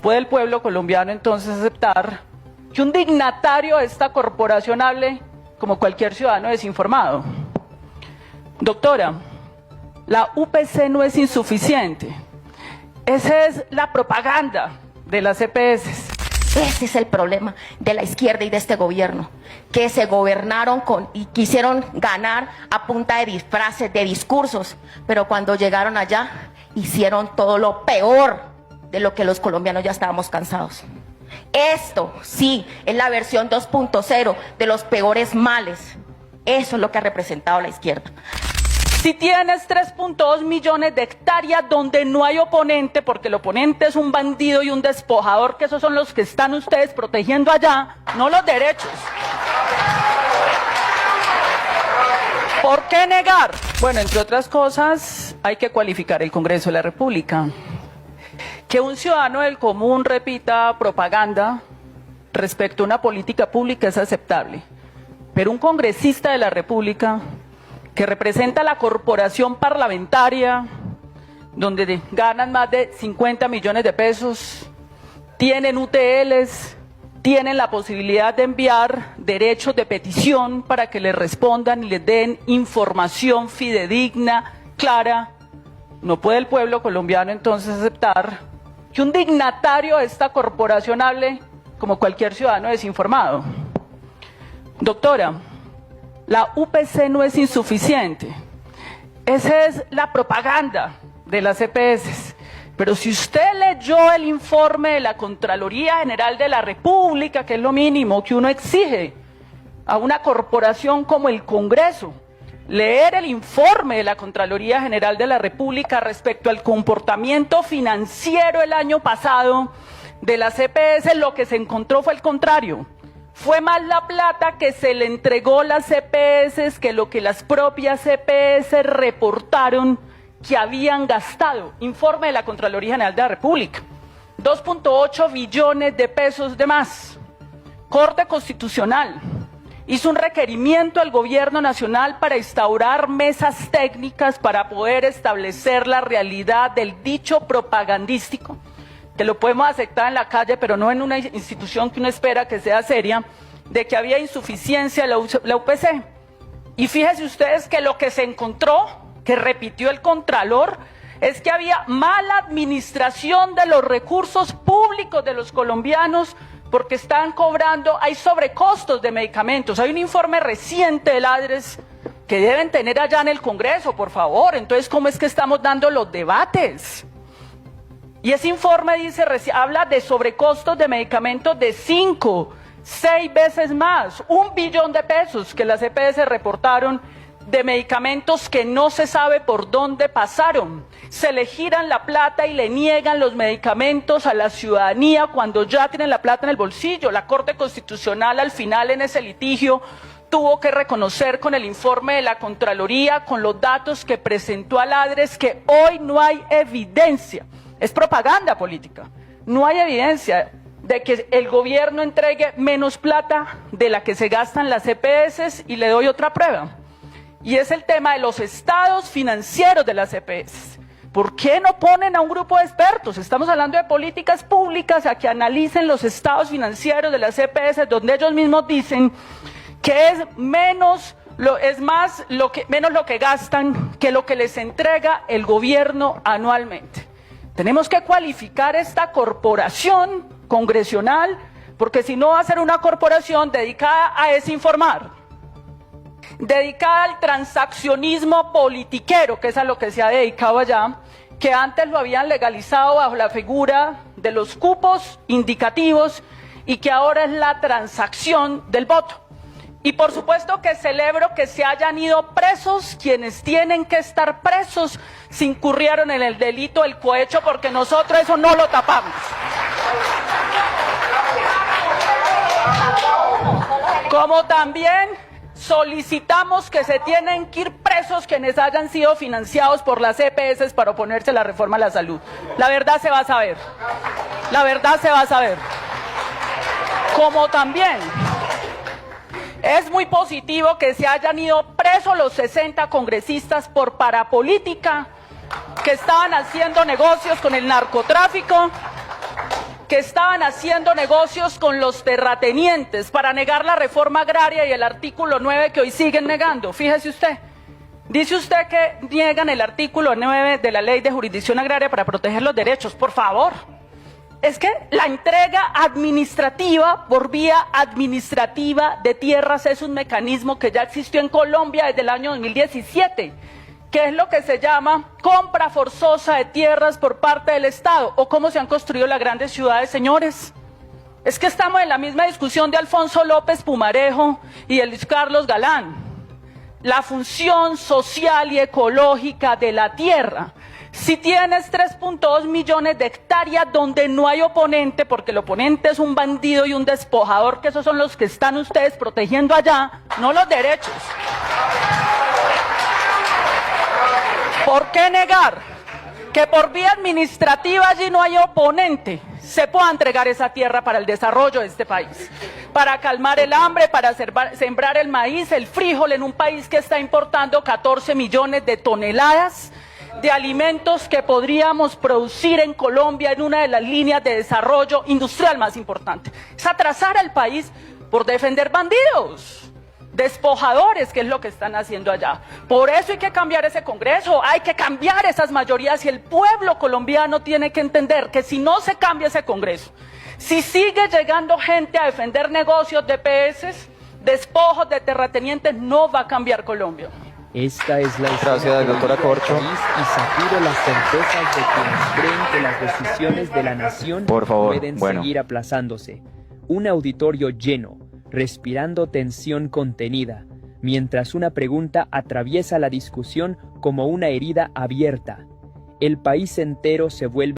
puede el pueblo colombiano entonces aceptar que un dignatario de esta corporación hable como cualquier ciudadano desinformado. Doctora, la UPC no es insuficiente. Esa es la propaganda de las EPS. Ese es el problema de la izquierda y de este gobierno, que se gobernaron y quisieron ganar a punta de disfraces, de discursos, pero cuando llegaron allá hicieron todo lo peor de lo que los colombianos ya estábamos cansados. Esto sí es la versión 2.0 de los peores males. Eso es lo que ha representado la izquierda. Si tienes 3.2 millones de hectáreas donde no hay oponente, porque el oponente es un bandido y un despojador, que esos son los que están ustedes protegiendo allá, no los derechos. ¿Por qué negar? Bueno, entre otras cosas, hay que cualificar el Congreso de la República. Que un ciudadano del común repita propaganda respecto a una política pública es aceptable, pero un congresista de la República que representa la corporación parlamentaria, donde ganan más de 50 millones de pesos, tienen UTLs, tienen la posibilidad de enviar derechos de petición para que les respondan y les den información fidedigna, clara. No puede el pueblo colombiano entonces aceptar que un dignatario de esta corporación hable como cualquier ciudadano desinformado. Doctora, la UPC no es insuficiente. Esa es la propaganda de las EPS. Pero si usted leyó el informe de la Contraloría General de la República, que es lo mínimo que uno exige a una corporación como el Congreso, leer el informe de la Contraloría General de la República respecto al comportamiento financiero el año pasado de las EPS, lo que se encontró fue el contrario. Fue más la plata que se le entregó a las EPS que lo que las propias EPS reportaron que habían gastado. Informe de la Contraloría General de la República. 2.8 billones de pesos de más. Corte Constitucional hizo un requerimiento al Gobierno Nacional para instaurar mesas técnicas para poder establecer la realidad del dicho propagandístico, que lo podemos aceptar en la calle, pero no en una institución que uno espera que sea seria, de que había insuficiencia en la UPC. Y fíjense ustedes que lo que se encontró, que repitió el Contralor, es que había mala administración de los recursos públicos de los colombianos, porque están cobrando, hay sobrecostos de medicamentos. Hay un informe reciente del ADRES que deben tener allá en el Congreso, por favor. Entonces, ¿cómo es que estamos dando los debates? Y ese informe dice, habla de sobrecostos de medicamentos de 5, 6 veces más, 1 billón de pesos que las EPS reportaron de medicamentos que no se sabe por dónde pasaron. Se le giran la plata y le niegan los medicamentos a la ciudadanía cuando ya tienen la plata en el bolsillo. La Corte Constitucional al final en ese litigio tuvo que reconocer con el informe de la Contraloría, con los datos que presentó al ADRES, que hoy no hay evidencia. Es propaganda política. No hay evidencia de que el gobierno entregue menos plata de la que se gastan las EPS, y le doy otra prueba. Y es el tema de los estados financieros de las EPS. ¿Por qué no ponen a un grupo de expertos? Estamos hablando de políticas públicas a que analicen los estados financieros de las EPS, donde ellos mismos dicen que es menos lo que gastan que lo que les entrega el gobierno anualmente. Tenemos que cualificar esta corporación congresional, porque si no va a ser una corporación dedicada a desinformar, dedicada al transaccionismo politiquero, que es a lo que se ha dedicado allá, que antes lo habían legalizado bajo la figura de los cupos indicativos y que ahora es la transacción del voto. Y por supuesto que celebro que se hayan ido presos quienes tienen que estar presos si incurrieron en el delito del cohecho, porque nosotros eso no lo tapamos. Como también solicitamos que se tienen que ir presos quienes hayan sido financiados por las EPS para oponerse a la reforma a la salud. La verdad se va a saber. La verdad se va a saber. Como también es muy positivo que se hayan ido presos los 60 congresistas por parapolítica, que estaban haciendo negocios con el narcotráfico, que estaban haciendo negocios con los terratenientes para negar la reforma agraria y el artículo 9 que hoy siguen negando. Fíjese usted. Dice usted que niegan el artículo 9 de la Ley de Jurisdicción Agraria para proteger los derechos. Por favor. Es que la entrega administrativa por vía administrativa de tierras es un mecanismo que ya existió en Colombia desde el año 2017, que es lo que se llama compra forzosa de tierras por parte del Estado, o cómo se han construido las grandes ciudades, señores. Es que estamos en la misma discusión de Alfonso López Pumarejo y de Luis Carlos Galán. La función social y ecológica de la tierra. Si tienes 3.2 millones de hectáreas donde no hay oponente, porque el oponente es un bandido y un despojador, que esos son los que están ustedes protegiendo allá, no los derechos. ¿Por qué negar que por vía administrativa allí no hay oponente se pueda entregar esa tierra para el desarrollo de este país? Para calmar el hambre, para sembrar el maíz, el frijol en un país que está importando 14 millones de toneladas de alimentos que podríamos producir en Colombia en una de las líneas de desarrollo industrial más importantes. Es atrasar al país por defender bandidos, despojadores, que es lo que están haciendo allá. Por eso hay que cambiar ese Congreso, hay que cambiar esas mayorías y el pueblo colombiano tiene que entender que si no se cambia ese Congreso, si sigue llegando gente a defender negocios de EPS, despojos de terratenientes, no va a cambiar Colombia. Esta es la Gracias, doctora Corcho. Y sacudo las certezas de quienes creen que las decisiones de la nación Por favor, pueden seguir aplazándose. Un auditorio lleno, respirando tensión contenida, mientras una pregunta atraviesa la discusión como una herida abierta. El país entero se vuelve